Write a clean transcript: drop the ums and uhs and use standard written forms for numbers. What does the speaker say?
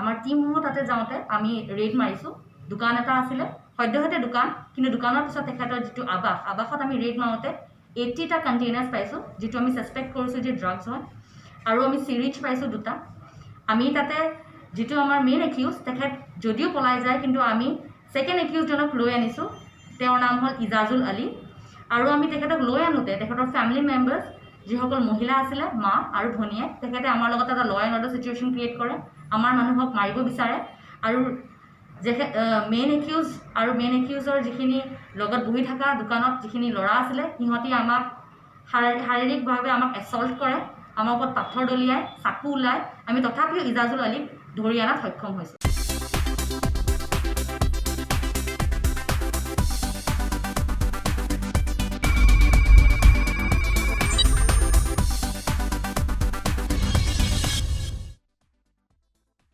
আমাৰ টিমসমূহ তাতে যাওঁতে আমি ৰেড মাৰিছোঁ। দোকান এটা আছিলে, সদ্যহতে দোকান, কিন্তু দোকানৰ পিছত তেখেতৰ যিটো আৱাসত আমি ৰেড মাৰোঁতে 80টা কণ্টেইনাৰ্ছ পাইছোঁ, যিটো আমি ছাছপেক্ট কৰিছোঁ যে ড্ৰাগছ হয়। আৰু আমি চিৰিজ পাইছোঁ 2টা। আমি তাতে যিটো আমাৰ মেইন একিউজ, তেখেত যদিও পলাই যায়, কিন্তু আমি ছেকেণ্ড একিউজজনক লৈ আনিছোঁ। তেওঁৰ নাম হ'ল ইজাজুল আলী। আৰু আমি তেখেতক লৈ আনোতে তেখেতৰ ফেমিলি মেম্বাৰ্ছ, যিসকল মহিলা আছিলে, মা আৰু ভনীয়ে, তেখেতে আমাৰ লগত এটা ল এণ্ড অৰ্ডাৰ চিটুৱেশ্যন ক্ৰিয়েট কৰে, আমাৰ মানুহক মাৰিব বিচাৰে। আৰু মেইন একিউজৰ যিখিনি লগত বহি থকা দোকানত যিখিনি ল'ৰা আছিলে, সিহঁতি আমাক শাৰীৰিকভাৱে আমাক এছল্ট কৰে, আমাৰ ওপৰত পাথৰ দলিয়াই, চাকু ওলায়। আমি তথাপিও ইজাজুল আলীক ধৰি অনাত সক্ষম হৈছোঁ।